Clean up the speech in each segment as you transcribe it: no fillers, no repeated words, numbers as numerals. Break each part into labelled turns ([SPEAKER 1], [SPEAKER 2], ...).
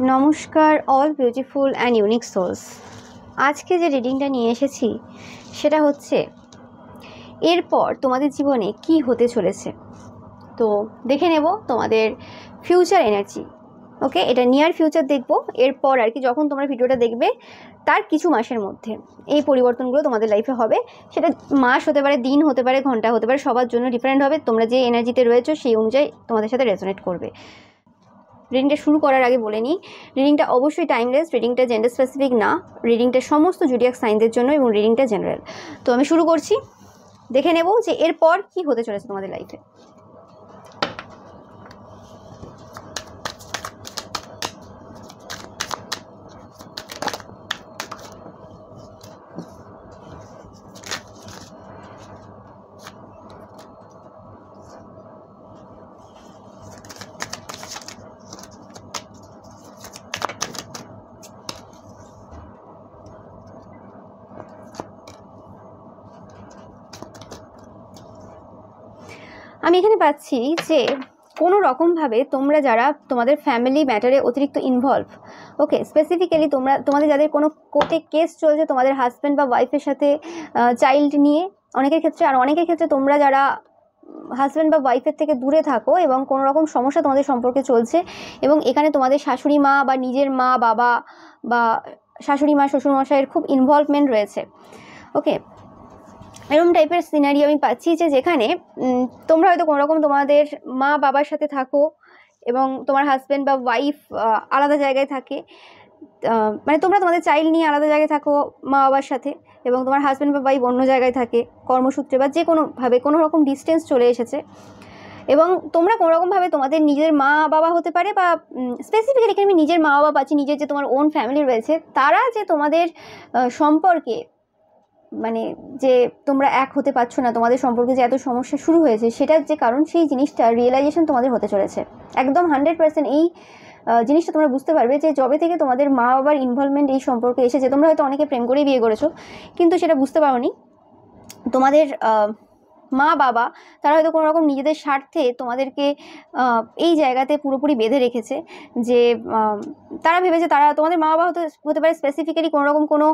[SPEAKER 1] নমস্কার all beautiful and unique souls. আজকে যে রিডিংটা নিয়ে এসেছি সেটা হচ্ছে এরপর তোমাদের জীবনে কি হতে চলেছে। তো দেখে নেব তোমাদের ফিউচার এনার্জি। ওকে, এটা নিয়ার ফিউচার দেখব, এরপর আর কি যখন তোমরা ভিডিওটা দেখবে তার কিছু মাসের মধ্যে এই পরিবর্তনগুলো তোমাদের লাইফে হবে। সেটা মাস হতে পারে, দিন হতে পারে, ঘন্টা হতে পারে, সবার জন্য ডিফারেন্ট হবে। তোমরা যে এনার্জিতে রয়েছো সেই অনুযায়ী তোমাদের সাথে রেজোনেট করবে। রিডিংটা শুরু করার আগে বলে নিই, রিডিংটা অবশ্যই টাইমলেস, রিডিংটা জেন্ডার স্পেসিফিক না, রিডিংটা সমস্ত জুডিয়াক সাইনদের জন্য এবং রিডিংটা জেনারেল। তো আমি শুরু করছি, দেখে নেব যে এরপর কি হতে চলেছে তোমাদের লাইফে। আমি এখানে পাচ্ছি যে কোনো রকমভাবে তোমরা যারা তোমাদের ফ্যামিলি ম্যাটারে অতিরিক্ত ইনভলভ, ওকে, স্পেসিফিক্যালি তোমাদের যাদের কোনো কোর্টে কেস চলছে তোমাদের হাজব্যান্ড বা ওয়াইফের সাথে চাইল্ড নিয়ে অনেকের ক্ষেত্রে, আর অনেকের ক্ষেত্রে তোমরা যারা হাজব্যান্ড বা ওয়াইফের থেকে দূরে থাকো এবং কোনো রকম সমস্যা তোমাদের সম্পর্কে চলছে এবং এখানে তোমাদের শাশুড়ি মা বা নিজের মা বাবা বা শাশুড়ি মা শ্বশুরমশাইয়ের খুব ইনভলভমেন্ট রয়েছে। ওকে, এরকম টাইপের সিনারি আমি পাচ্ছি যে যেখানে তোমরা হয়তো কোনোরকম তোমাদের মা বাবার সাথে থাকো এবং তোমার হাজব্যান্ড বা ওয়াইফ আলাদা জায়গায় থাকে, মানে তোমরা তোমাদের চাইল্ড নিয়ে আলাদা জায়গায় থাকো মা বাবার সাথে এবং তোমার হাজব্যান্ড বা ওয়াইফ অন্য জায়গায় থাকে কর্মসূত্রে বা যে কোনোভাবে কোনো রকম ডিস্টেন্স চলে এসেছে এবং তোমরা কোনোরকমভাবে তোমাদের নিজের মা বাবা হতে পারে বা স্পেসিফিক্যালি এখানে আমি নিজের মা বাবা পাচ্ছি, নিজের যে তোমার ওন ফ্যামিলি রয়েছে তারা যে তোমাদের সম্পর্কে, মানে যে তোমরা এক হতে পারছো না, তোমাদের সম্পর্কে যে এত সমস্যা শুরু হয়েছে সেটার যে কারণ, সেই জিনিসটা রিয়েলাইজেশন তোমাদের হতে চলেছে একদম 100%। এই জিনিসটা তোমরা বুঝতে পারবে যে যবে থেকে তোমাদের মা বাবার ইনভলভমেন্ট এই সম্পর্কে এসেছে, তোমরা হয়তো অনেকে প্রেম করেই বিয়ে করেছো কিন্তু সেটা বুঝতে পারোনি, তোমাদের মা বাবা তারা হয়তো কোনো রকম নিজেদের স্বার্থে তোমাদেরকে এই জায়গাতে পুরোপুরি বেঁধে রেখেছে যে তারা ভেবেছে তারা তোমাদের মা বাবা হতে পারে স্পেসিফিক্যালি কোনো রকম কোনো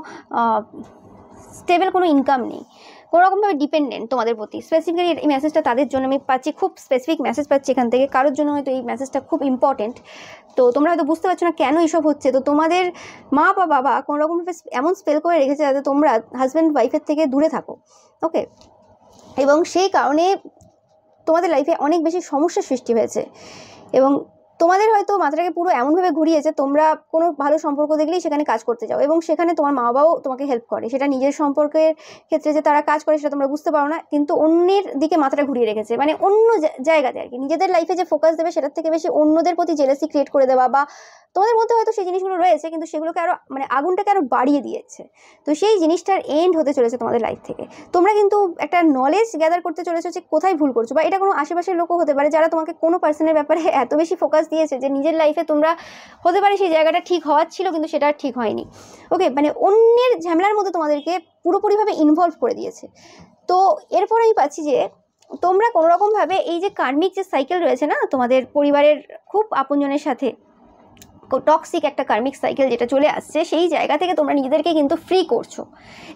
[SPEAKER 1] স্টেবল কোনো ইনকাম নেই, কোনো রকমভাবে ডিপেন্ডেন্ট তোমাদের প্রতি। স্পেসিফিক্যালি এই মেসেজটা তাদের জন্য আমি পাচ্ছি, খুব স্পেসিফিক মেসেজ পাচ্ছি এখান থেকে, কারোর জন্য হয়তো এই মেসেজটা খুব ইম্পর্টেন্ট। তো তোমরা হয়তো বুঝতে পারছো না কেন এইসব হচ্ছে। তো তোমাদের মা বা বাবা কোনো রকমভাবে এমন স্পেল করে রেখেছে যাতে তোমরা হাজব্যান্ড ওয়াইফের থেকে দূরে থাকো। ওকে, এবং সেই কারণে তোমাদের লাইফে অনেক বেশি সমস্যার সৃষ্টি হয়েছে এবং তোমাদের হয়তো মাথাটাকে পুরো এমনভাবে ঘুরিয়েছে, তোমরা কোনো ভালো সম্পর্ক দেখলেই সেখানে কাজ করতে যাও এবং সেখানে তোমার মা বাবাও তোমাকে হেল্প করে, সেটা নিজের সম্পর্কের ক্ষেত্রে যে তারা কাজ করে সেটা তোমরা বুঝতে পারো না, কিন্তু অন্যের দিকে মাথাটা ঘুরিয়ে রেখেছে, মানে অন্য জায়গাতে আর কি নিজেদের লাইফে যে ফোকাস দেবে সেটার থেকে বেশি অন্যদের প্রতি জেলাসি ক্রিয়েট করে দেওয়া, বা তোমাদের মধ্যে হয়তো সেই জিনিসগুলো রয়েছে কিন্তু সেগুলোকে আরও মানে আগুনটাকে আরও বাড়িয়ে দিয়েছে। তো সেই জিনিসটার এন্ড হতে চলেছে তোমাদের লাইফ থেকে। তোমরা কিন্তু একটা নলেজ গ্যাদার করতে চলেছো যে কোথায় ভুল করছো, বা এটা কোনো আশেপাশের লোকও হতে পারে যারা তোমাকে কোনো পার্সনের ব্যাপারে এত বেশি ফোকাস দিয়েছে যে নিজের লাইফে তোমরা হতে পারে সেই জায়গাটা ঠিক হওয়ার ছিল কিন্তু সেটা ঠিক হয়নি। ওকে, মানে অন্যের ঝামেলার মধ্যে তোমাদেরকে পুরোপুরিভাবে ইনভলভ করে দিয়েছে। তো এরপর আমি পাচ্ছি যে তোমরা কোনো রকমভাবে এই যে কার্মিক যে সাইকেল রয়েছে না তোমাদের পরিবারের খুব আপনজনের সাথে, টক্সিক একটা কার্মিক সাইকেল যেটা চলে আসছে, সেই জায়গা থেকে তোমরা নিজেদেরকে কিন্তু ফ্রি করছো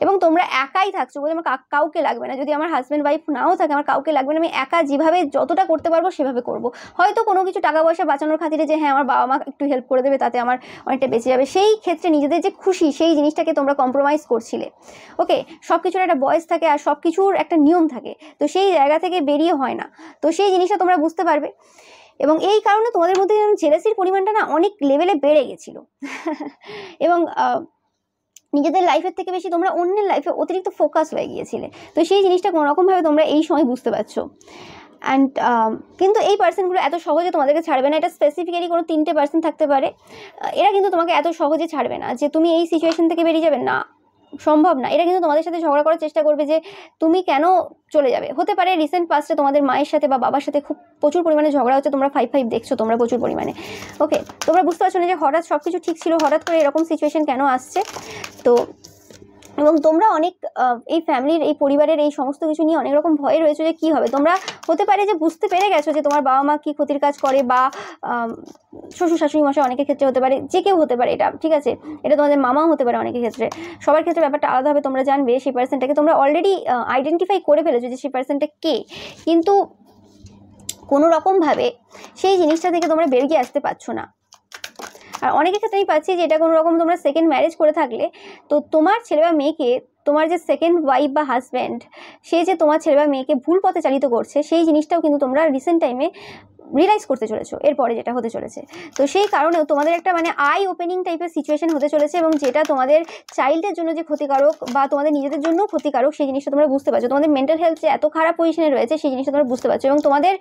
[SPEAKER 1] এবং তোমরা একাই থাকছো বলে আমার কাউকে লাগবে না। যদি আমার হাজব্যান্ড ওয়াইফ নাও থাকে আমার কাউকে লাগবে না, আমি একা যেভাবে যতটা করতে পারবো সেভাবে করব। হয়তো কোনো কিছু টাকা পয়সা বাঁচানোর খাতিরে যে হ্যাঁ আমার বাবা মা একটু হেল্প করে দেবে তাতে আমার অনেকটা বেঁচে যাবে, সেই ক্ষেত্রে নিজেদের যে খুশি সেই জিনিসটাকে তোমরা কম্প্রোমাইজ করছিলে। ওকে, সব কিছুর একটা বয়স থাকে আর সব কিছুর একটা নিয়ম থাকে, তো সেই জায়গা থেকে বেরিয়ে হয় না। তো সেই জিনিসটা তোমরা বুঝতে পারবে এবং এই কারণে তোমাদের মধ্যে জেলাসির পরিমাণটা না অনেক লেভেলে বেড়ে গেছিল এবং নিজেদের লাইফের থেকে বেশি তোমরা অন্যের লাইফে অতিরিক্ত ফোকাস হয়ে গিয়েছিলে। তো সেই জিনিসটা কোনোরকমভাবে তোমরা এই সময় বুঝতে পারছো। অ্যান্ড কিন্তু এই পার্সনগুলো এত সহজে তোমাদেরকে ছাড়বে না। এটা স্পেসিফিক্যালি কোনো 3টে পার্সন থাকতে পারে, এরা কিন্তু তোমাকে এত সহজে ছাড়বে না যে তুমি এই সিচুয়েশন থেকে বেরিয়ে যাবে, না, সম্ভব না। এরা কিন্তু তোমাদের সাথে ঝগড়া করার চেষ্টা করবে যে তুমি কেন চলে যাবে। হতে পারে রিসেন্ট পাস্টে তোমাদের মায়ের সাথে বা বাবার সাথে খুব প্রচুর পরিমাণে ঝগড়া হচ্ছে, তোমরা 5-5 দেখছো তোমরা প্রচুর পরিমাণে। ওকে, তোমরা বুঝতে পারছো না যে হঠাৎ সব কিছু ঠিক ছিল, হঠাৎ করে এরকম সিচুয়েশন কেন আসছে। তো এবং তোমরা অনেক এই ফ্যামিলির, এই পরিবারের এই সমস্ত কিছু নিয়ে অনেক রকম ভয়ে রয়েছে যে কী হবে। তোমরা হতে পারে যে বুঝতে পেরে গেছো যে তোমার বাবা মা কী ক্ষতির কাজ করে, বা শ্বশুর শাশুড়ি মশাই অনেকের ক্ষেত্রে হতে পারে, যে কেউ হতে পারে, এটা ঠিক আছে, এটা তোমাদের মামাও হতে পারে অনেকের ক্ষেত্রে, সবার ক্ষেত্রে ব্যাপারটা আলাদা হবে। তোমরা জানবে সেই পার্সনটাকে, তোমরা অলরেডি আইডেন্টিফাই করে ফেলেছো যে সেই পার্সনটা কে, কিন্তু কোনো রকমভাবে সেই জিনিসটা থেকে তোমরা বেরিয়ে আসতে পারছো না। আর অনেকের ক্ষেত্রে আমি পাচ্ছি যে এটা কোনো রকম তোমরা সেকেন্ড ম্যারেজ করে থাকলে, তো তোমার ছেলে বা মেয়েকে, তোমার যে সেকেন্ড ওয়াইফ বা হাজব্যান্ড, সে যে তোমার ছেলে বা মেয়েকে ভুল পথে চালিত করছে, সেই জিনিসটাও কিন্তু তোমরা রিসেন্ট টাইমে রিয়েলাইজ করতে চলেছো এরপরে যেটা হতে চলেছে। তো সেই কারণেও তোমাদের একটা মানে আই ওপেনিং টাইপের সিচুয়েশন হতে চলেছে, এবং যেটা তোমাদের চাইল্ডের জন্য যে ক্ষতিকারক বা তোমাদের নিজেদের জন্যও ক্ষতিকারক, সেই জিনিসটা তোমরা বুঝতে পারছো। তোমাদের মেন্টাল হেলথ যে এত খারাপ পজিশনে রয়েছে, সেই জিনিসটা তোমরা বুঝতে পারছো, এবং তোমাদের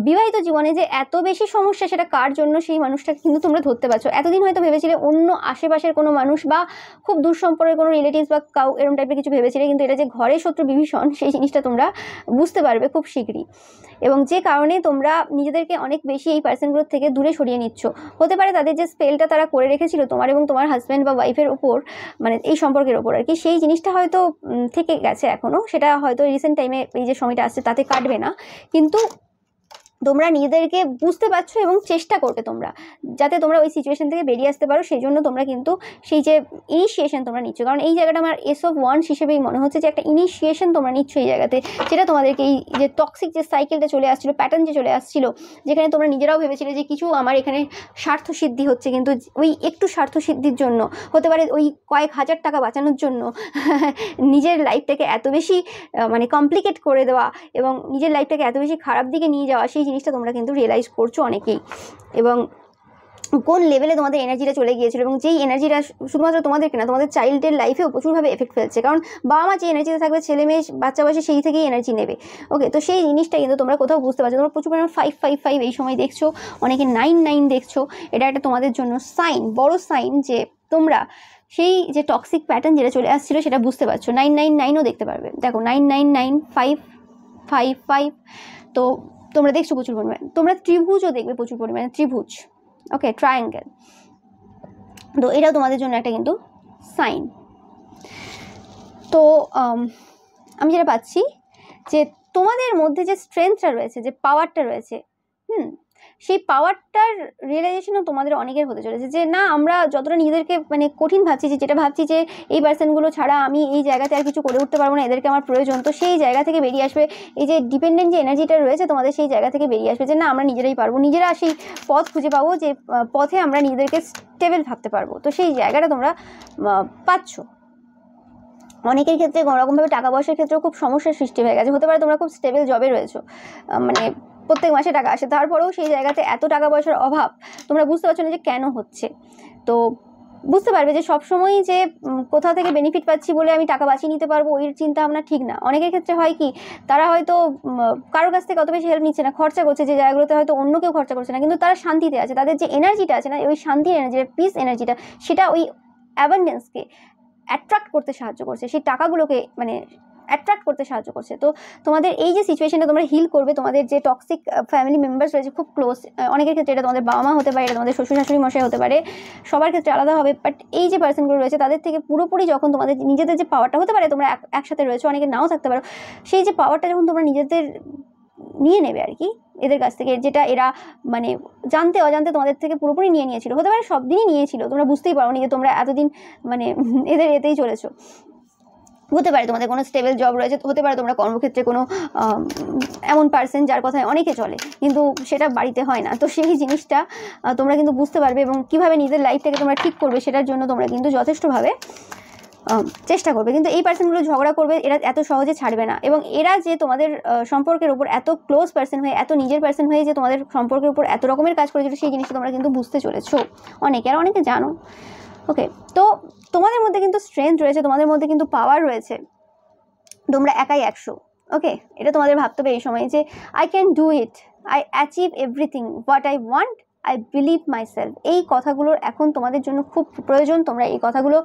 [SPEAKER 1] বিবাহিত জীবনে যে এত বেশি সমস্যা, সেটা কার জন্য, সেই মানুষটাকে কিন্তু তোমরা ধরতে পারছো। এতদিন হয়তো ভেবেছিলে অন্য আশেপাশের কোনো মানুষ বা খুব দূর সম্পর্কের কোনো রিলেটিভস বা কাউ এরকম টাইপের কিছু ভেবেছিলে, কিন্তু এটা যে ঘরে শত্রু বিভীষণ, সেই জিনিসটা তোমরা বুঝতে পারবে খুব শীঘ্রই। এবং যে কারণে তোমরা নিজেদেরকে অনেক বেশি এই পার্সনগুলোর থেকে দূরে সরিয়ে নিচ্ছ। হতে পারে তাদের যে স্পেলটা তারা করে রেখেছিল তোমার এবং তোমার হাজব্যান্ড বা ওয়াইফের ওপর, মানে এই সম্পর্কের ওপর আর কি, সেই জিনিসটা হয়তো থেকে গেছে এখনও, সেটা হয়তো রিসেন্ট টাইমে এই যে সময়টা আসছে তাতে কাটবে না, কিন্তু তোমরা নিজেদেরকে বুঝতে পারছো এবং চেষ্টা করবে তোমরা যাতে তোমরা ওই সিচুয়েশন থেকে বেরিয়ে আসতে পারো। সেই জন্য তোমরা কিন্তু সেই যে ইনিশিয়েশন তোমরা নিচ্ছ, কারণ এই জায়গাটা আমার এস অফ ওয়ান্স হিসেবেই মনে হচ্ছে যে একটা ইনিশিয়েশন তোমরা নিচ্ছ এই জায়গাতে, যেটা তোমাদেরকে এই যে টক্সিক যে সাইকেলটা চলে আসছিলো, প্যাটার্ন যে চলে আসছিলো, যেখানে তোমরা নিজেরাও ভেবেছিলে যে কিছু আমার এখানে স্বার্থ সিদ্ধি হচ্ছে, কিন্তু ওই একটু স্বার্থ সিদ্ধির জন্য, হতে পারে ওই কয়েক হাজার টাকা বাঁচানোর জন্য নিজের লাইফটাকে এত বেশি মানে কমপ্লিকেট করে দেওয়া এবং নিজের লাইফটাকে এত বেশি খারাপ দিকে নিয়ে যাওয়া, সেই জিনিসটা তোমরা কিন্তু রিয়েলাইজ করছো অনেকেই। এবং কোন লেভেলে তোমাদের এনার্জিটা চলে গিয়েছিল, এবং যেই এনার্জিটা শুধুমাত্র তোমাদেরকে না, তোমাদের চাইল্ডের লাইফেও প্রচুরভাবে এফেক্ট ফেলছে, কারণ বাবা মা যে এনার্জিতে থাকবে, ছেলে মেয়ে বাচ্চা বয়সে সেই থেকেই এনার্জি নেবে। ওকে, তো সেই জিনিসটা কিন্তু তোমরা কোথাও বুঝতে পারছো। তোমরা প্রচুর পরিমাণে 555 এই সময় দেখছো, অনেকে 99 দেখছো। এটা একটা তোমাদের জন্য সাইন, বড় সাইন, যে তোমরা সেই যে টক্সিক প্যাটার্ন যেটা চলে আসছিলো সেটা বুঝতে পারছো। 999ও দেখতে পারবে, দেখো 999555, তো তোমরা দেখছো প্রচুর পরিমাণে। তোমরা ত্রিভুজও দেখবে প্রচুর পরিমাণে, ত্রিভুজ, ওকে, ট্রায়াঙ্গেল, তো এটাও তোমাদের জন্য একটা কিন্তু সাইন। তো আমি যেটা পাচ্ছি যে তোমাদের মধ্যে যে স্ট্রেংথটা রয়েছে, যে পাওয়ারটা রয়েছে, সেই পাওয়ারটার রিয়েলাইজেশনও তোমাদের অনেকের হতে চলেছে, যে না, আমরা যতটা নিজেদেরকে মানে কঠিন ভাবছি, যেটা ভাবছি যে এই পার্সনগুলো ছাড়া আমি এই জায়গাতে আর কিছু করে উঠতে পারবো না, এদেরকে আমার প্রয়োজন, তো সেই জায়গা থেকে বেরিয়ে আসবে। এই যে ডিপেন্ডেন্ট যে এনার্জিটা রয়েছে তোমাদের, সেই জায়গা থেকে বেরিয়ে আসবে, যে না, আমরা নিজেরাই পারবো, নিজেরা সেই পথ খুঁজে পাবো, যে পথে আমরা নিজেদেরকে স্টেবল ভাবতে পারবো। তো সেই জায়গাটা তোমরা পাচ্ছ। অনেকের ক্ষেত্রে কোনোরকমভাবে টাকা পয়সার ক্ষেত্রেও খুব সমস্যার সৃষ্টি হয়ে গেছে। হতে পারে তোমরা খুব স্টেবল জবে রয়েছো, মানে প্রত্যেক মাসে টাকা আসে, তারপরেও সেই জায়গাতে এত টাকা পয়সার অভাব, তোমরা বুঝতে পারছো না যে কেন হচ্ছে। তো বুঝতে পারবে যে সবসময়ই যে কোথা থেকে বেনিফিট পাচ্ছি বলে আমি টাকা বাঁচিয়ে নিতে পারবো, ওই চিন্তা ভাবনা ঠিক না। অনেকের ক্ষেত্রে হয় কি, তারা হয়তো কারোর কাছ থেকে অত বেশি হেল্প নিচ্ছে না, খরচা করছে যে জায়গাগুলোতে হয়তো অন্য কেউ খরচা করছে না, কিন্তু তারা শান্তিতে আছে। তাদের যে এনার্জিটা আছে না, ওই শান্তির এনার্জিটা, পিস এনার্জিটা, সেটা ওই অ্যাবান্ডেন্সকে অ্যাট্রাক্ট করতে সাহায্য করছে, সেই টাকাগুলোকে মানে অ্যাট্রাক্ট করতে সাহায্য করছে। তো তোমাদের এই যে সিচুয়েশনটা তোমরা হিল করবে, তোমাদের যে টক্সিক ফ্যামিলি মেম্বার্স রয়েছে খুব ক্লোজ, অনেকের ক্ষেত্রে এটা তোমাদের বাবা মা হতে পারে, এটা তোমাদের শ্বশুর শাশুড়ি মশাই হতে পারে, সবার ক্ষেত্রে আলাদা হবে। বাট এই যে পার্সনগুলো রয়েছে, তাদের থেকে পুরোপুরি যখন তোমাদের নিজেদের যে পাওয়ারটা, হতে পারে তোমরা একসাথে রয়েছে, অনেকে নাও থাকতে পারো, সেই যে পাওয়ারটা যখন তোমরা নিজেদের নিয়ে নেবে আর কি এদের কাছ থেকে, যেটা এরা মানে জানতে অজান্তে তোমাদের থেকে পুরোপুরি নিয়ে নিয়েছিল, হতে পারে সব দিনই নিয়েছিল, তোমরা বুঝতেই পারোনি যে তোমরা এতদিন মানে এদের এতেই চলেছো। হতে পারে তোমাদের কোনো স্টেবল জব রয়েছে, হতে পারে তোমরা কর্মক্ষেত্রে কোনো এমন পার্সন যার কথায় অনেকে চলে, কিন্তু সেটা বাড়িতে হয় না। তো সেই জিনিসটা তোমরা কিন্তু বুঝতে পারবে, এবং কীভাবে নিজের লাইফটাকে তোমরা ঠিক করবে সেটার জন্য তোমরা কিন্তু যথেষ্টভাবে চেষ্টা করবে। কিন্তু এই পার্সনগুলো ঝগড়া করবে, এরা এত সহজে ছাড়বে না, এবং এরা যে তোমাদের সম্পর্কের উপর এত ক্লোজ পার্সন হয়ে, এত নিজের পার্সন হয়ে যে তোমাদের সম্পর্কের উপর এত রকমের কাজ করেছিল, সেই জিনিসটা তোমরা কিন্তু বুঝতে চলেছো অনেকে, আর অনেকে জানো। ওকে, তো তোমাদের মধ্যে কিন্তু স্ট্রেংথ রয়েছে, তোমাদের মধ্যে কিন্তু পাওয়ার রয়েছে, তোমরা একাই 100। ওকে, এটা তোমাদের ভাবতে হবে এই সময় যে I can do it, I achieve everything what I want, I believe my self. এই কথাগুলোর এখন তোমাদের জন্য খুব প্রয়োজন। তোমরা এই কথাগুলো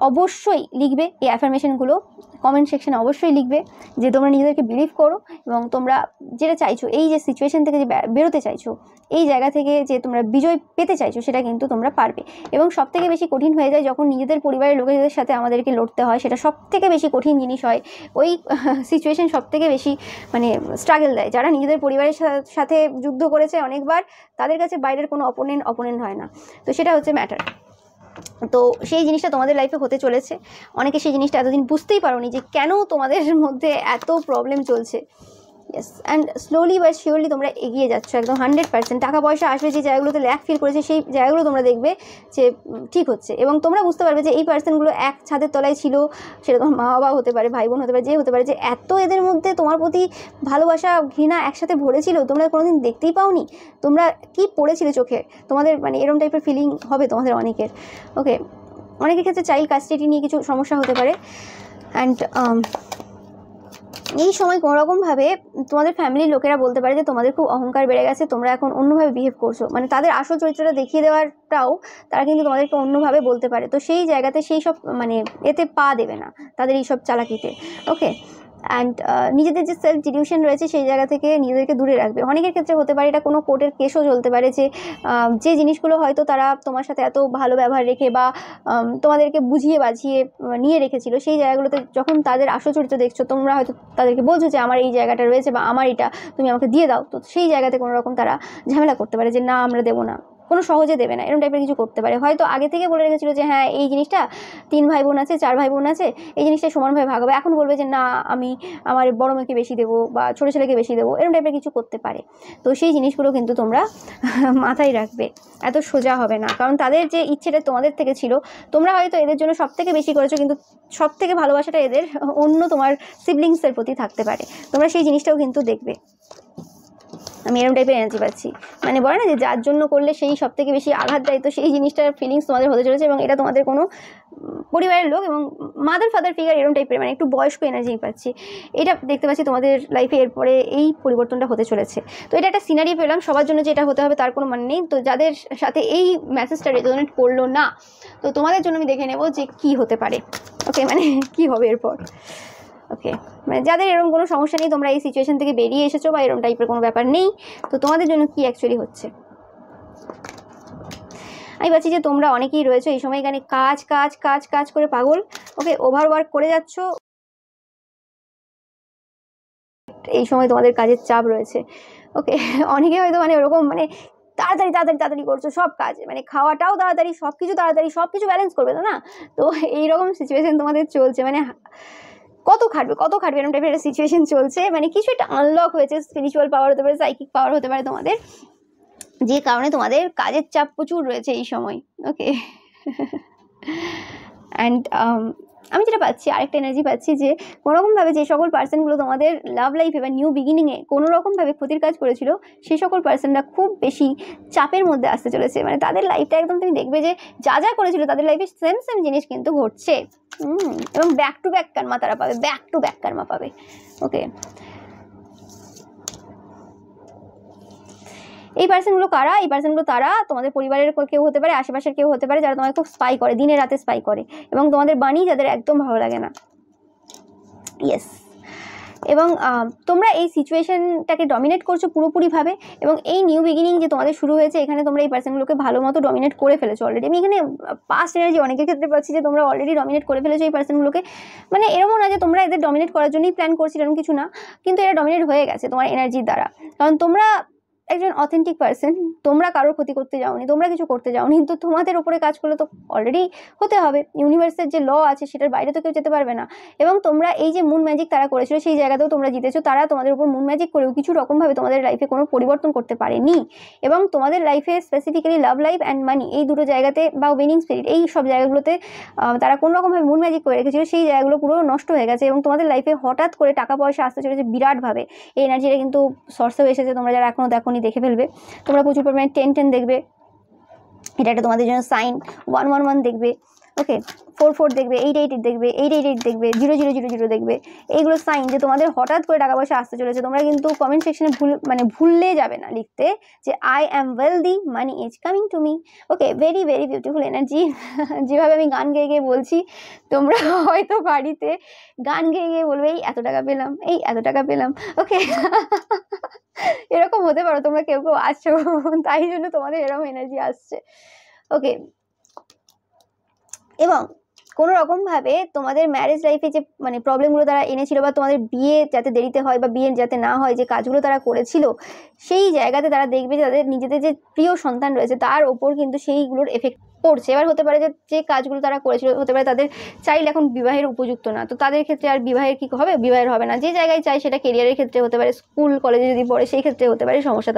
[SPEAKER 1] অবশ্যই লিখবে এই অ্যাফার্মেশনগুলো, কমেন্ট সেকশনে অবশ্যই লিখবে যে তোমরা নিজেদেরকে বিলিভ করো এবং তোমরা যেটা চাইছো, এই যে সিচুয়েশন থেকে যে বেরোতে চাইছো, এই জায়গা থেকে যে তোমরা বিজয় পেতে চাইছো, সেটা কিন্তু তোমরা পারবে। এবং সবথেকে বেশি কঠিন হয়ে যায় যখন নিজেদের পরিবারের লোকেদের সাথে আমাদেরকে লড়তে হয়, সেটা সবথেকে বেশি কঠিন জিনিস হয়। ওই সিচুয়েশন সবথেকে বেশি মানে স্ট্রাগল দেয়। যারা নিজেদের পরিবারের সাথে যুদ্ধ করেছে অনেকবার, তাদের কাছে বাইরের কোনো অপোনেন্ট হয় না। তো সেটা হচ্ছে ম্যাটার। তো সেই জিনিসটা তোমাদের লাইফে হতে চলেছে। অনেকে সেই জিনিসটা এতদিন বুঝতেই পারোনি যে কেন তোমাদের মধ্যে এত প্রবলেম চলছে। Yes, and slowly but surely তোমরা এগিয়ে যাচ্ছ একদম 100%। টাকা পয়সা আসবে, যে জায়গাগুলোতে ল্যাক ফিল করেছে সেই জায়গাগুলো তোমরা দেখবে যে ঠিক হচ্ছে, এবং তোমরা বুঝতে পারবে যে এই পার্সনগুলো এক ছাদের তলায় ছিল, সেটা তোমার মা বাবা হতে পারে, ভাই বোন হতে পারে, যে হতে পারে, যে এত এদের মধ্যে তোমার প্রতি ভালোবাসা ঘৃণা একসাথে ভরেছিল, তোমরা কোনোদিন দেখতেই পাওনি। তোমরা কি পড়েছিলে চোখে, তোমাদের মানে এরকম টাইপের ফিলিং হবে তোমাদের অনেকের। ওকে, অনেকের ক্ষেত্রে চাইল্ড কাস্টাডি নিয়ে কিছু সমস্যা হতে পারে। অ্যান্ড এই সময় কোনোরকমভাবে তোমাদের ফ্যামিলির লোকেরা বলতে পারে যে তোমাদের খুব অহংকার বেড়ে গেছে, তোমরা এখন অন্যভাবে বিহেভ করছো, মানে তাদের আসল চরিত্রটা দেখিয়ে দেওয়ারটাও তারা কিন্তু তোমাদেরকে অন্যভাবে বলতে পারে। তো সেই জায়গাতে সেই সব মানে এতে পা দেবে না, তাদের এইসব চালাকিতে। ওকে, অ্যান্ড নিজেদের যে সেলফ ডিলিউশন রয়েছে সেই জায়গা থেকে নিজেদেরকে দূরে রাখবে। অনেকের ক্ষেত্রে হতে পারে এটা কোনো কোর্টের কেসও চলতে পারে, যে জিনিসগুলো হয়তো তারা তোমার সাথে এত ভালো ব্যবহার রেখে বা তোমাদেরকে বুঝিয়ে বাঝিয়ে নিয়ে রেখেছিল, সেই জায়গাগুলোতে যখন তাদের আসল চরিত্র দেখছো, তোমরা হয়তো তাদেরকে বলছো যে আমার এই জায়গাটা রয়েছে বা আমার এটা তুমি আমাকে দিয়ে দাও, তো সেই জায়গাতে কোনো রকম তারা ঝামেলা করতে পারে যে না আমরা দেবো না, কোনো সহজে দেবে না, এরকম টাইপের কিছু করতে পারে। হয়তো আগে থেকে বলে রেখেছিল যে হ্যাঁ এই জিনিসটা 3 ভাই বোন আছে, 4 ভাই বোন আছে, এই জিনিসটা সমানভাবে ভাগ হবে, এখন বলবে যে না আমি আমার বড় মেয়েকে বেশি দেবো বা ছোটো ছেলেকে বেশি দেবো, এরকম টাইপের কিছু করতে পারে। তো সেই জিনিসগুলো কিন্তু তোমরা মাথায় রাখবে, এত সোজা হবে না, কারণ তাদের যে ইচ্ছেটা তোমাদের থেকে ছিল, তোমরা হয়তো এদের জন্য সব থেকে বেশি করেছো, কিন্তু সব থেকে ভালোবাসাটা এদের অন্য তোমার সিবলিংসের প্রতি থাকতে পারে। তোমরা সেই জিনিসটাও কিন্তু দেখবে। আমি এরকম টাইপের এনার্জি পাচ্ছি, মানে বলে না যে যার জন্য করলে সেই সব থেকে বেশি আঘাত দেয়, তো সেই জিনিসটার ফিলিংস তোমাদের হতে চলেছে। এবং এটা তোমাদের কোনো পরিবারের লোক এবং মাদার ফাদার ফিগার এরকম টাইপের, মানে একটু বয়স্ক এনার্জি পাচ্ছি, এটা দেখতে পাচ্ছি তোমাদের লাইফে এরপরে এই পরিবর্তনটা হতে চলেছে। তো এটা একটা সিনারি পেলাম, সবার জন্য যেটা হতে হবে তার কোনো মানে নেই। তো যাদের সাথে এই মেসেজটা রেজোনেট করলো না, তো তোমাদের জন্য আমি দেখে নেব যে কি হতে পারে। ওকে, মানে কি হবে এরপর। ওকে, মানে যাদের এরকম কোনো সমস্যা নেই, তোমরা এই সিচুয়েশন থেকে বেরিয়ে এসেছো বা এরকম টাইপের কোনো ব্যাপার নেই, তো তোমাদের জন্য কি অ্যাকচুয়ালি হচ্ছে। আমি পাচ্ছি যে তোমরা অনেকেই রয়েছে এই সময় এখানে কাজ কাজ কাজ কাজ করে পাগল। ওকে, ওভারওয়ার্ক করে যাচ্ছ, এই সময় তোমাদের কাজের চাপ রয়েছে। ওকে, অনেকে হয়তো মানে ওরকম মানে তাড়াতাড়ি তাড়াতাড়ি তাড়াতাড়ি করছো সব কাজ, মানে খাওয়াটাও তাড়াতাড়ি, সব কিছু তাড়াতাড়ি, সব কিছু ব্যালেন্স করবে তো না। তো এইরকম সিচুয়েশন তোমাদের চলছে, মানে কত খাটবে এরকম টাইপের একটা সিচুয়েশন চলছে। মানে কিছু একটা আনলক হয়েছে, স্পিরিচুয়াল পাওয়ার হতে পারে, সাইকিক পাওয়ার হতে পারে তোমাদের, যে কারণে তোমাদের কাজের চাপ প্রচুর রয়েছে এই সময়। ওকে, অ্যান্ড আমি যেটা পাচ্ছি, আরেকটা এনার্জি পাচ্ছি যে কোনোরকমভাবে যে সকল পার্সনগুলো তোমাদের লাভ লাইফে বা নিউ বিগিনিংয়ে কোনোরকমভাবে ক্ষতির কাজ করেছিল, সেই সকল পার্সনরা খুব বেশি চাপের মধ্যে আসতে চলেছে। মানে তাদের লাইফটা একদম তুমি দেখবে যে যা যা করেছিল তাদের লাইফে সেম সেম জিনিস কিন্তু ঘটছে, এবং ব্যাক টু ব্যাক কার্মা তারা পাবে, ব্যাক টু ব্যাক কার্মা পাবে। ওকে, এই পার্সনগুলো কারা? এই পার্সনগুলো তারা তোমাদের পরিবারের কেউ হতে পারে, আশেপাশের কেউ হতে পারে, যারা তোমাকে খুব স্পাই করে, দিনে রাতে স্পাই করে, এবং তোমাদের বাণী যাদের একদম ভালো লাগে না। ইয়েস, এবং তোমরা এই সিচুয়েশনটাকে ডমিনেট করছো পুরোপুরিভাবে, এবং এই নিউ বিগিনিং যে তোমাদের শুরু হয়েছে, এখানে তোমরা এই পার্সনগুলোকে ভালো মতো ডমিনেট করে ফেলেছো অলরেডি। আমি এখানে পাস্ট এনার্জি অনেকের ক্ষেত্রে পাচ্ছি যে তোমরা অলরেডি ডমিনেট করে ফেলেছো এই পার্সনগুলোকে। মানে এরকম না যে তোমরা এদের ডমিনেট করার জন্যই প্ল্যান করছিলে, এরকম কিছু না, কিন্তু এরা ডমিনেট হয়ে গেছে তোমার এনার্জির দ্বারা, কারণ তোমরা একজন অথেন্টিক পার্সন, তোমরা কারোর ক্ষতি করতে যাওনি, তোমরা কিছু করতে যাওনি, কিন্তু তোমাদের ওপরে কাজ করলে তো অলরেডি হতে হবে। ইউনিভার্সের যে ল আছে সেটার বাইরে তো কেউ যেতে পারবে না। এবং তোমরা এই যে মুন ম্যাজিক তারা করেছিল, সেই জায়গাতেও তোমরা জিতেছো, তারা তোমাদের উপর মুন ম্যাজিক করেও কিছু রকমভাবে তোমাদের লাইফে কোনো পরিবর্তন করতে পারেনি। এবং তোমাদের লাইফে specifically love life and money, এই দুটো জায়গাতে বা উইনিং স্পিরিট, এই সব জায়গাগুলোতে তারা কোনো রকমভাবে মুন ম্যাজিক করে রেখেছিল, সেই জায়গাগুলো পুরো নষ্ট হয়ে গেছে। এবং তোমাদের লাইফে হঠাৎ করে টাকা পয়সা আসতে চলেছে বিরাটভাবে। এই এনার্জিটা কিন্তু সর্সেও এসেছে, তোমরা যারা এখনও দেখোনি দেখে ফেলবে। তোমরা প্রচুর পরিমাণে 10 10 দেখবে, এটা একটা তোমাদের জন্য সাইন। 1 1 1 দেখবে। ওকে, 4 দেখবে, 8 দেখবে, 8 দেখবে, 0 দেখবে। এইগুলো সাইন যে তোমাদের হঠাৎ করে টাকা পয়সা আসতে চলেছে। তোমরা কিন্তু কমেন্ট সেকশনে ভুললে যাবে না লিখতে যে I am wealthy, money is coming to me. Okay, very very beautiful energy. যেভাবে আমি গান গেয়ে গিয়ে বলছি, তোমরা হয়তো বাড়িতে গান গেয়ে গিয়ে বলবে এই এত টাকা পেলাম, এই এত টাকা পেলাম। ওকে, এরকম হতে পারো তোমরা কেউ কেউ আসছো, তাই জন্য তোমাদের এরকম এনার্জি আসছে। ওকে, এবং কোনো রকমভাবে তোমাদের ম্যারেজ লাইফে যে প্রবলেমগুলো তারা এনেছিল, বা তোমাদের বিয়ে যাতে দেরিতে হয় বা বিয়ে যাতে না হয়, যে কাজগুলো তারা করেছিল, সেই জায়গাতে তারা দেখবে যে তাদের নিজেদের যে প্রিয় সন্তান রয়েছে তার ওপর কিন্তু সেইগুলোর এফেক্ট পড়ছে। এবার হতে পারে যে কাজগুলো তারা করেছিল, হতে পারে তাদের চাইল্ড এখন বিবাহের উপযুক্ত না, তো তাদের ক্ষেত্রে আর বিবাহের কি হবে, বিবাহের হবে না। যে জায়গায় চাই সেটা কেরিয়ারের ক্ষেত্রে হতে পারে, স্কুল কলেজে যদি পড়ে সেই ক্ষেত্রে হতে পারে সমস্যা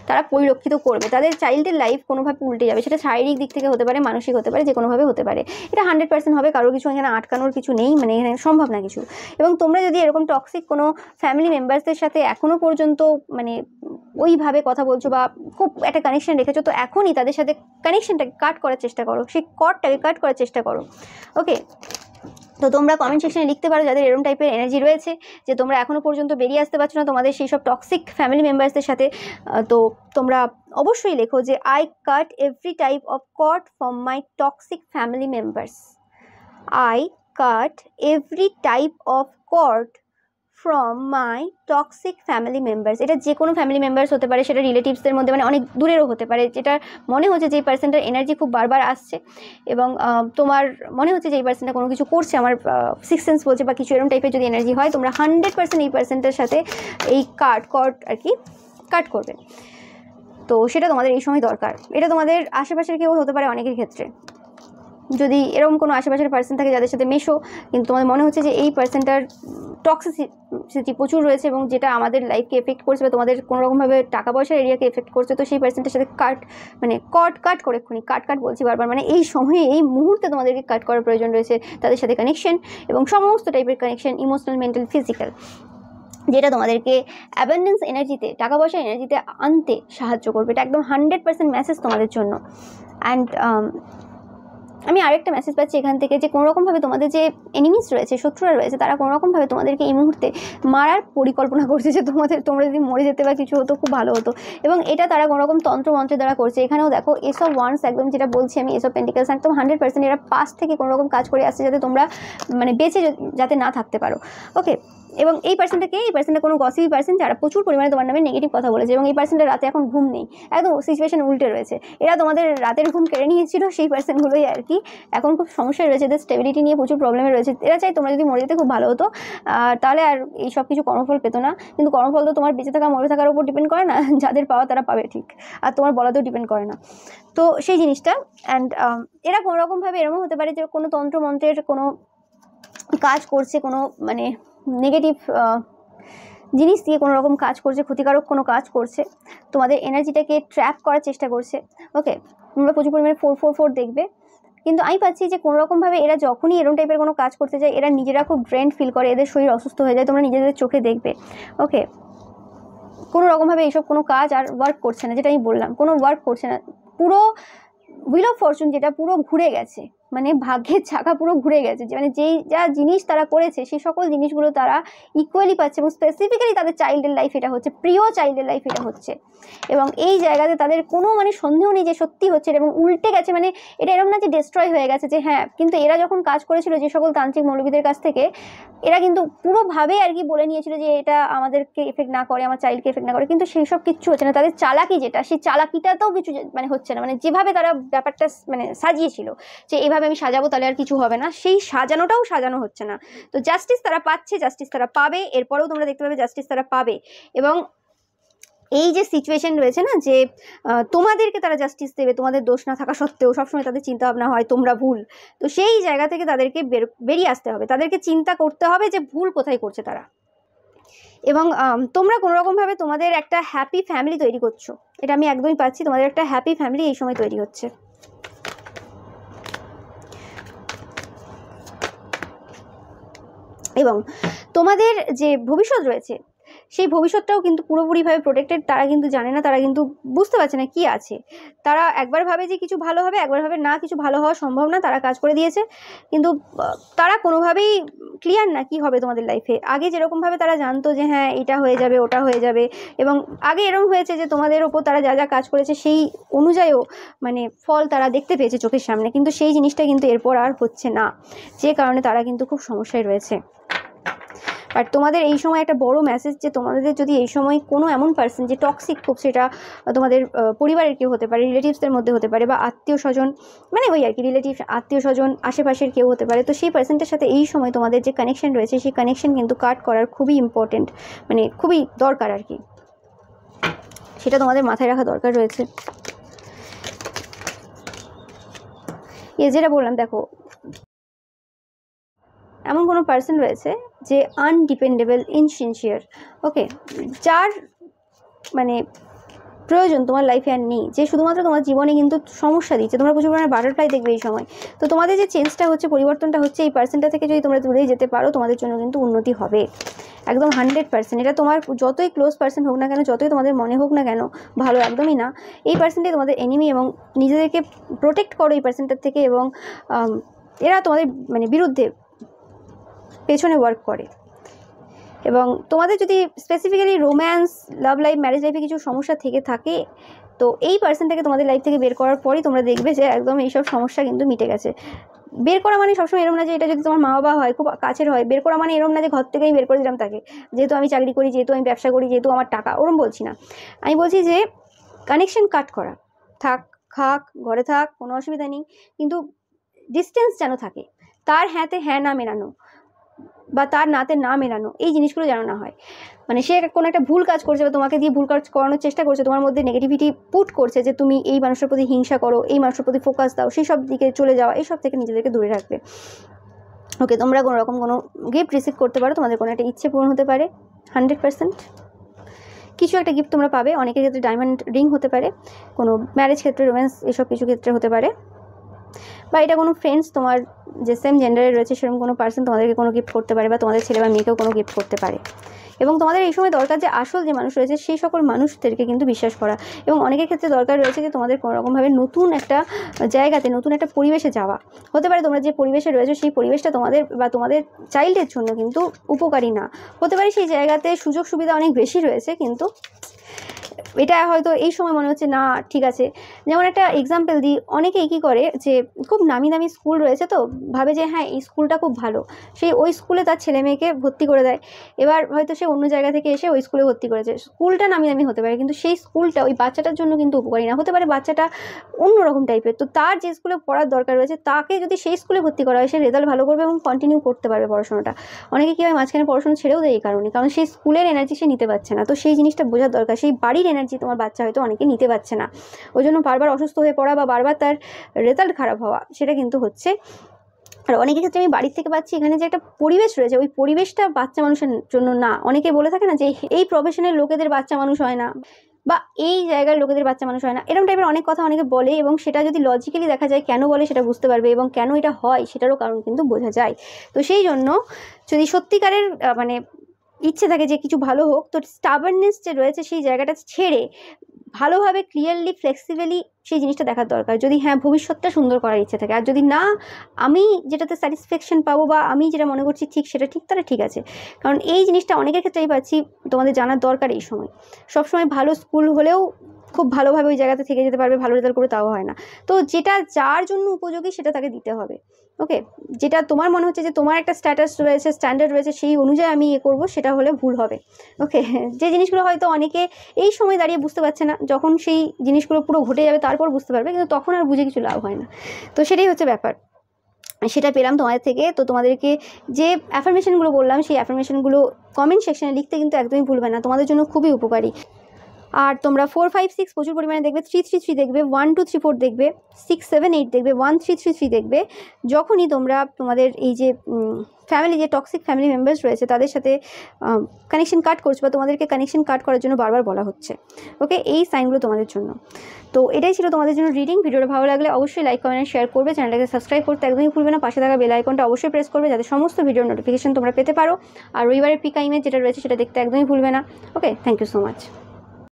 [SPEAKER 1] তারা পরিলক্ষিত করবে। তাদের চাইল্ডের লাইফ কোনোভাবে উল্টে যাবে, সেটা শারীরিক দিক থেকে হতে পারে, মানসিক হতে পারে, যে কোনোভাবে হতে পারে। এটা 100% হবে, কারোর কিছু এখানে আটকানোর কিছু নেই, এখানে সম্ভব না কিছু। এবং তোমরা যদি এরকম টক্সিক কোনো ফ্যামিলি মেম্বার্সদের সাথে এখনো পর্যন্ত ওইভাবে কথা বলছো বা খুব একটা কানেকশন রেখেছো, তো এখনই তাদের সাথে কানেকশনটাকে কাট করার চেষ্টা করো, সেই কর্ডটাকে কাট করার চেষ্টা করো। ওকে, তো তোমরা কমেন্ট সেকশনে লিখতে পারো যাদের এরকম টাইপের এনার্জি রয়েছে, যে তোমরা এখনও পর্যন্ত বেরিয়ে আসতে পারছো না তোমাদের সেই সব টক্সিক ফ্যামিলি মেম্বার্সদের সাথে। তো তোমরা অবশ্যই লেখো যে I cut every type of cord from my toxic family members. I cut every type of cord from my toxic family members. এটা যে কোনো ফ্যামিলি মেম্বার্স হতে পারে, সেটা রিলেটিভসদের মধ্যে অনেক দূরেরও হতে পারে, যেটা মনে হচ্ছে যে এই পার্সনটার এনার্জি খুব বারবার আসছে এবং তোমার মনে হচ্ছে যে এই পার্সনটা কোনো কিছু করছে, আমার সিক্স সেন্স বলছে বা কিছু এরকম টাইপের যদি এনার্জি হয়, তোমরা 100% এই পার্সনটার সাথে এই কর্ড আর কি কাট করবে। তো সেটা তোমাদের এই সময় দরকার। এটা তোমাদের আশেপাশের কেউ হতে পারে অনেকের ক্ষেত্রে। যদি এরকম কোনো আশেপাশের পার্সন থাকে যাদের সাথে মেশো, কিন্তু তোমাদের মনে হচ্ছে যে এই পার্সনটার টক্সিসিটি প্রচুর রয়েছে এবং যেটা আমাদের লাইফকে এফেক্ট করছে বা তোমাদের কোনো রকমভাবে টাকা পয়সার এরিয়াকে এফেক্ট করছে, তো সেই পার্সনটার সাথে কাট করে এক্ষুনি কাট বলছি বারবার, এই সময়ে এই মুহূর্তে তোমাদেরকে কাট করার প্রয়োজন রয়েছে তাদের সাথে কানেকশন, এবং সমস্ত টাইপের কানেকশন, ইমোশনাল, মেন্টাল, ফিজিক্যাল, যেটা তোমাদেরকে অ্যাবান্ডেন্স এনার্জিতে, টাকা পয়সার এনার্জিতে আনতে সাহায্য করবে। এটা একদম 100% মেসেজ তোমাদের জন্য। অ্যান্ড আমি আরেকটা মেসেজ পাচ্ছি এখান থেকে, যে কোনোরকমভাবে তোমাদের যে এনিমিস রয়েছে, শত্রুরা রয়েছে, তারা কোনোরকমভাবে তোমাদেরকে এই মুহূর্তে মারার পরিকল্পনা করছে, যে তোমরা যদি মরে যেতে বা কিছু হতো খুব ভালো হতো, এবং এটা তারা কোনোরকম তন্ত্রমন্ত্রের দ্বারা করছে। এখানেও দেখো এস অফ ওয়ান্স, একদম যেটা বলছি আমি, এস অফ পেন্টিকলস, একদম 100% এরা পাস্ট থেকে কোনোরকম কাজ করে আসছে যাতে তোমরা বেঁচে যাতে না থাকতে পারো। ওকে, এবং এই পার্সনটা কোনো গসিপি পার্সন যারা প্রচুর পরিমাণে তোমার নামে নেগেটিভ কথা বলেছে, এবং এই পার্সনটা রাতে এখন ঘুম নেই, একদম সিচুয়েশন উল্টে রয়েছে। এরা তোমাদের রাতের ঘুম কেড়ে নিয়েছিল, সেই পার্সনগুলোই আর কি এখন খুব সমস্যায় রয়েছে, এদের স্টেবিলিটি নিয়ে প্রচুর প্রবলেমে রয়েছে। এরা চাই তোমরা যদি মরে যেতে খুব ভালো হতো, তাহলে আর এই সব কিছু কর্মফল পেতো না। কিন্তু কর্মফল তো তোমার বেঁচে থাকা মরে থাকার উপর ডিপেন্ড করে না, যাদের পাওয়া তারা পাবে ঠিক, আর তোমার বলাতেও ডিপেন্ড করে না। তো সেই জিনিসটা, অ্যান্ড এরা কোনোরকমভাবে এরকম হতে পারে যে কোনো তন্ত্রমন্ত্রের কোনো কাজ করছে, কোনো নেগেটিভ জিনিস দিয়ে কোনো রকম কাজ করছে, ক্ষতিকারক কোনো কাজ করছে, তোমাদের এনার্জিটাকে ট্র্যাপ করার চেষ্টা করছে। ওকে, তোমরা প্রচুর পরিমাণে 4 দেখবে, কিন্তু আমি পাচ্ছি যে কোনোরকমভাবে এরা যখনই এরকম টাইপের কোনো কাজ করতে যায়, এরা নিজেরা খুব ড্রেন্ড ফিল করে, এদের শরীর অসুস্থ হয়ে যায়, তোমরা নিজেদের চোখে দেখবে। ওকে, কোনো রকমভাবে এইসব কোনো কাজ আর ওয়ার্ক করছে না, যেটা আমি বললাম, কোনো ওয়ার্ক করছে না। পুরো হুইল অফ ফরচুন যেটা পুরো ঘুরে গেছে, ভাগ্যের চাকা পুরো ঘুরে গেছে, যে যেই যা জিনিস তারা করেছে সেই সকল জিনিসগুলো তারা ইকুয়ালি পাচ্ছে, এবং স্পেসিফিক্যালি তাদের চাইল্ডের লাইফ এটা হচ্ছে, প্রিয় চাইল্ডের লাইফ এটা হচ্ছে, এবং এই জায়গাতে তাদের কোনো সন্দেহ নেই যে সত্যি হচ্ছে, এবং উল্টে গেছে। এটা এরকম না যে ডিস্ট্রয় হয়ে গেছে, যে হ্যাঁ, কিন্তু এরা যখন কাজ করেছিল যে সকল তান্ত্রিক মৌলবীদের কাছ থেকে, এরা কিন্তু পুরোভাবে আর কি বলে নিয়েছিল যে এটা আমাদেরকে এফেক্ট না করে, আমার চাইল্ডকে এফেক্ট না করে, কিন্তু সেই সব কিচ্ছু হচ্ছে না। তাদের চালাকি যেটা, সেই চালাকিটাতেও কিছু হচ্ছে না, যেভাবে তারা ব্যাপারটা সাজিয়েছিল যে এইভাবে আমি সাজাবো তাহলে আর কিছু হবে না, সেই সাজানোটাও সাজানো হচ্ছে না। তো জাস্টিস তারা পাচ্ছে, জাস্টিস তারা পাবে, এরপরেও তোমরা দেখতে পাবে জাস্টিস তারা পাবে। এবং এই যে সিচুয়েশন রয়েছে না, যে তোমাদেরকে তারা জাস্টিস দেবে, তোমাদের দোষ না থাকা সত্ত্বেও সবসময় তাদের চিন্তা ভাবনা হয় তোমরা ভুল, তো সেই জায়গা থেকে তাদেরকে বেরিয়ে আসতে হবে, তাদেরকে চিন্তা করতে হবে যে ভুল কোথায় করছে তারা। এবং তোমরা কোনোরকমভাবে তোমাদের একটা হ্যাপি ফ্যামিলি তৈরি করছো, এটা আমি একদমই পাচ্ছি, তোমাদের একটা হ্যাপি ফ্যামিলি এই সময় তৈরি হচ্ছে। এবং তোমাদের যে ভবিষ্যৎ রয়েছে সেই ভবিষ্যৎটাও কিন্তু পুরোপুরিভাবে প্রোটেক্টেড, তারা কিন্তু জানে না, তারা কিন্তু বুঝতে পারছে না কি আছে। তারা একবার ভাবে যে কিছু ভালো হবে, একবার ভাবে না কিছু ভালো হওয়া সম্ভব না, তারা কাজ করে দিয়েছে, কিন্তু তারা কোনোভাবেই ক্লিয়ার না কি হবে তোমাদের লাইফে। আগে যেরকমভাবে তারা জানতো যে হ্যাঁ এটা হয়ে যাবে, ওটা হয়ে যাবে, এবং আগে এরকম হয়েছে যে তোমাদের ওপর তারা যা যা কাজ করেছে সেই অনুযায়ীও মানে ফল তারা দেখতে পেয়েছে চোখের সামনে, কিন্তু সেই জিনিসটা কিন্তু এরপর আর হচ্ছে না, যে কারণে তারা কিন্তু খুব সমস্যায় রয়েছে। বাট তোমাদের এই সময় একটা বড় মেসেজ, যে তোমাদের যদি এই সময় কোনো এমন পার্সন যে টক্সিক খুব, সেটা তোমাদের পরিবারের কেউ হতে পারে, রিলেটিভসদের মধ্যে হতে পারে, বা আত্মীয় স্বজন, মানে ওই আর কি রিলেটিভ আত্মীয় স্বজন আশেপাশের কেউ হতে পারে, তো সেই পার্সনটার সাথে এই সময় তোমাদের যে কানেকশন রয়েছে সেই কানেকশন কিন্তু কাট করার খুবই ইম্পর্টেন্ট, মানে খুবই দরকার আর কি, সেটা তোমাদের মাথায় রাখা দরকার রয়েছে। যেটা বললাম, দেখো এমন কোনো পার্সন রয়েছে যে আনডিপেন্ডেবল, ইনসিনসিয়ার, ওকে, যার মানে প্রয়োজন তোমার লাইফে আর নেই, যে শুধুমাত্র তোমার জীবনে কিন্তু সমস্যা দিচ্ছে। তোমরা প্রচুর পরিমাণে বাটারফ্লাই দেখবে এই সময়। তো তোমাদের যে চেঞ্জটা হচ্ছে, পরিবর্তনটা হচ্ছে, এই পার্সনটা থেকে যদি তোমরা দূরে যেতে পারো, তোমাদের জন্য কিন্তু উন্নতি হবে একদম 100%। এটা তোমার যতই ক্লোজ পার্সন হোক না কেন, যতই তোমাদের মনে হোক না কেন ভালো, একদমই না। এই পার্সনটাই তোমাদের এনিমি, এবং নিজেদেরকে প্রোটেক্ট করো এই পার্সনটার থেকে, এবং এরা তোমাদের মানে বিরুদ্ধে পেছনে ওয়ার্ক করে। এবং তোমাদের যদি specifically romance, love life, marriage লাইফে কিছু সমস্যা থেকে থাকে, তো এই পার্সনটাকে তোমাদের লাইফ থেকে বের করার পরই তোমরা দেখবে যে একদম এইসব সমস্যা কিন্তু মিটে গেছে। বের করা মানে সবসময় এরম না যে এটা যদি তোমার মা বাবা হয়, খুব কাছের হয়, বের করা মানে এরম না যে ঘর থেকেই বের করে দিলাম তাকে, যেহেতু আমি চাকরি করি, যেহেতু আমি ব্যবসা করি, যেহেতু আমার টাকা, ওরম বলছি না। আমি বলছি যে কানেকশন কাট করা, থাক খাক ঘরে থাক, কোনো অসুবিধা নেই, কিন্তু ডিস্টেন্স যেন থাকে, তার হ্যাঁতে হ্যাঁ না মেলানো, বা তার নাতে না মেলানো, এই জিনিসগুলো যেন না হয়। মানে সে কোনো একটা ভুল কাজ করছে, বা তোমাকে দিয়ে ভুল কাজ করানোর চেষ্টা করছে, তোমার মধ্যে নেগেটিভিটি পুট করছে, যে তুমি এই মানুষের প্রতি হিংসা করো, এই মানুষের প্রতি ফোকাস দাও, সেই সব দিকে চলে যাওয়া, এইসব থেকে নিজেদেরকে দূরে রাখবে। ওকে, তোমরা কোনো রকম কোনো গিফট রিসিভ করতে পারো, তোমাদের কোনো একটা ইচ্ছে পূরণ হতে পারে 100%। কিছু একটা গিফট তোমরা পাবে, অনেকের ক্ষেত্রে ডায়মন্ড রিং হতে পারে, কোনো ম্যারেজ ক্ষেত্রে, রোম্যান্স, এসব কিছু ক্ষেত্রে হতে পারে, বা এটা কোনো ফ্রেন্ডস তোমার যে সেম জেন্ডারে রয়েছে সেরকম কোনো পার্সন তোমাদেরকে কোনো গিফট করতে পারে, বা তোমাদের ছেলে বা মেয়েকেও কোনো গিফট করতে পারে। এবং তোমাদের এই সময় দরকার যে আসল যে মানুষ রয়েছে সেই সকল মানুষদেরকে কিন্তু বিশ্বাস করা, এবং অনেকের ক্ষেত্রে দরকার রয়েছে যে তোমাদের কোনোরকমভাবে নতুন একটা জায়গাতে, নতুন একটা পরিবেশে যাওয়া। হতে পারে তোমরা যে পরিবেশে রয়েছে সেই পরিবেশটা তোমাদের বা তোমাদের চাইল্ডের জন্য কিন্তু উপকারী না হতে পারে, সেই জায়গাতে সুযোগ সুবিধা অনেক বেশি রয়েছে, কিন্তু এটা হয়তো এই সময় মনে হচ্ছে না ঠিক আছে। যেমন একটা এক্সাম্পল দিই, অনেকেই কী করে যে খুব নামি দামি স্কুল রয়েছে, তো ভাবে যে হ্যাঁ এই স্কুলটা খুব ভালো, সেই ওই স্কুলে তার ছেলে মেয়েকে ভর্তি করে দেয়। এবার হয়তো সে অন্য জায়গা থেকে এসে ওই স্কুলে ভর্তি করেছে, স্কুলটা নামি দামি হতে পারে, কিন্তু সেই স্কুলটা ওই বাচ্চাটার জন্য কিন্তু উপকারী না হতে পারে, বাচ্চাটা অন্যরকম টাইপের। তো তার যে স্কুলে পড়ার দরকার রয়েছে, তাকে যদি সেই স্কুলে ভর্তি করা হয়, সে রেজাল্ট ভালো করবে এবং কন্টিনিউ করতে পারবে পড়াশোনাটা। অনেকে কী হয় মাঝখানে পড়াশোনা ছেড়েও দেয় এই কারণে, কারণ সেই স্কুলের এনার্জি সে নিতে পারছে না। তো সেই জিনিসটা বোঝার দরকার, সেই বাড়ির এনার্জি তোমার বাচ্চা হয়তো অনেকে নিতে পারছে না, ওই জন্য বারবার অসুস্থ হয়ে পড়া বা বারবার তার রেজাল্ট খারাপ হওয়া, সেটা কিন্তু হচ্ছে। আর অনেকের ক্ষেত্রে আমি বাড়ির থেকে পাচ্ছি, এখানে যে একটা পরিবেশ রয়েছে, ওই পরিবেশটা বাচ্চা মানুষের জন্য না। অনেকে বলে থাকে না যে এই প্রফেশনের লোকেদের বাচ্চা মানুষ হয় না, বা এই জায়গার লোকেদের বাচ্চা মানুষ হয় না, এরকম টাইপের অনেক কথা অনেকে বলে, এবং সেটা যদি লজিক্যালি দেখা যায় কেন বলে সেটা বুঝতে পারবে, এবং কেন এটা হয় সেটারও কারণ কিন্তু বোঝা যায়। তো সেই জন্য যদি সত্যিকারের মানে ইচ্ছে থাকে যে কিছু ভালো হোক, তো স্টাবারনেস যে রয়েছে সেই জায়গাটা ছেড়ে ভালোভাবে ক্লিয়ারলি ফ্লেক্সিবলি সেই জিনিসটা দেখার দরকার, যদি হ্যাঁ ভবিষ্যৎটা সুন্দর করার ইচ্ছে থাকে। আর যদি না আমি যেটাতে স্যাটিসফ্যাকশন পাবো, বা আমি যেটা মনে করছি ঠিক সেটা ঠিক, তাহলে ঠিক আছে। কারণ এই জিনিসটা অনেকের ক্ষেত্রেই পাচ্ছি, তোমাদের জানার দরকার এই সময়। সবসময় ভালো স্কুল হলেও খুব ভালোভাবে ওই জায়গাতে থেকে যেতে পারবে, ভালো রেজাল্ট করে, তাও হয় না। তো যেটা যার জন্য উপযোগী সেটা তাকে দিতে হবে। ওকে, যেটা তোমার মনে হচ্ছে যে তোমার একটা স্ট্যাটাস রয়েছে, স্ট্যান্ডার্ড রয়েছে, সেই অনুযায়ী আমি করবো, সেটা হলে ভুল হবে। ওকে, যে জিনিসগুলো হয়তো অনেকে এই সময় দাঁড়িয়ে বুঝতে পারছে না, যখন সেই জিনিসগুলো পুরো ঘটে যাবে তারপর বুঝতে পারবে, কিন্তু তখন আর বুঝে কিছু লাভ হয় না। তো সেটাই হচ্ছে ব্যাপার, সেটা পেলাম তোমাদের থেকে। তো তোমাদেরকে যে অ্যাফার্মেশনগুলো বললাম, সেই অ্যাফার্মেশনগুলো কমেন্ট সেকশনে লিখতে কিন্তু একদমই ভুলবে না, তোমাদের জন্য খুবই উপকারী। আর তোমরা 4, 5, 6 প্রচুর পরিমাণে দেখবে, 3, 3, 3 দেখবে, 1, 2, 3, 4 দেখবে, 6, 7, 8 দেখবে, 1, 3, 3, 3 দেখবে। যখনই তোমরা তোমাদের এই যে ফ্যামিলি, যে টক্সিক ফ্যামিলি মেম্বার্স রয়েছে তাদের সাথে কানেকশন কাট করছো বা তোমাদেরকে কানেকশন কাট করার জন্য বারবার বলা হচ্ছে, ওকে, এই সাইনগুলো তোমাদের জন্য। তো এটাই ছিল তোমাদের জন্য রিডিং। ভিডিওটা ভালো লাগলে অবশ্যই লাইক, কমেন্ট, শেয়ার করবে। চ্যানেলটাকে সাবস্ক্রাইব করতে একদমই ভুলবে না। পাশে থাকা বেল আইকনটা অবশ্যই প্রেস করবে যাতে সমস্ত ভিডিওর নোটিফিকেশন তোমরা পেতে পারো। আর রবিবারের পিকা ইমেজ যেটা রয়েছে সেটা দেখতে একদমই ভুলবে না। ওকে, থ্যাংক ইউ সো মাচ।